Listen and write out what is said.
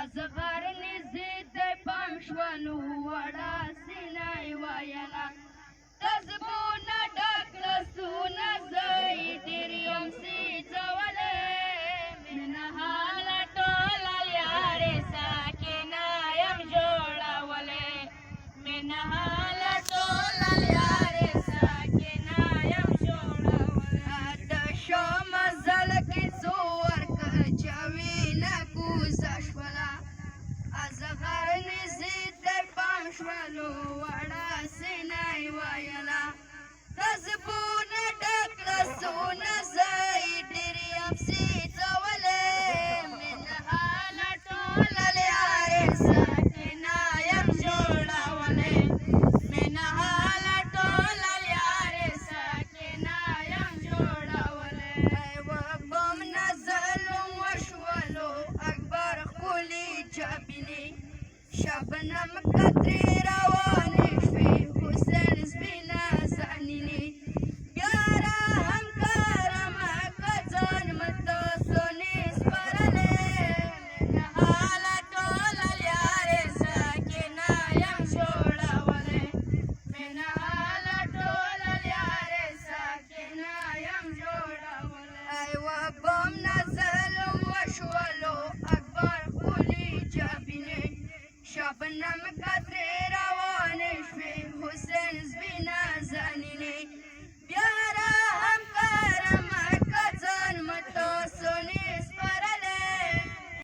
ازغر نزيد بمشوالو وړا سینای وایلا تزبونه ډک لسونه زی ډېر یم سیځولی مینه حاله ټوله یارې ساکنه یم جوړولی مینه حاله ټوله یارې ساکنه یم جوړولی د شو مزل کې څو ورکه چوینه کوزه شوله ازغر نزید در پام شولو وړا سینای وایلا تزبونه ډک لسونه زی ډېر یم سیځولی مینه حاله ټوله یارې ساکنه یم جوړولی مینه حاله ټوله یارې ساکنه یم جوړولی وبم نزلم وشولو اکبر ښکلي جبینې شبنم قطرې روانې شوې حسین سپینه زنینې بیا را همکارمه که ځان مته سونې سپرلی مینه حاله ټوله یارې ساکنه یم جوړولی مینه حاله ټوله یارې ساکنه یم جوړولی وبم نزلم وشولو اکبر ښکلي جبینې شبنم قطرې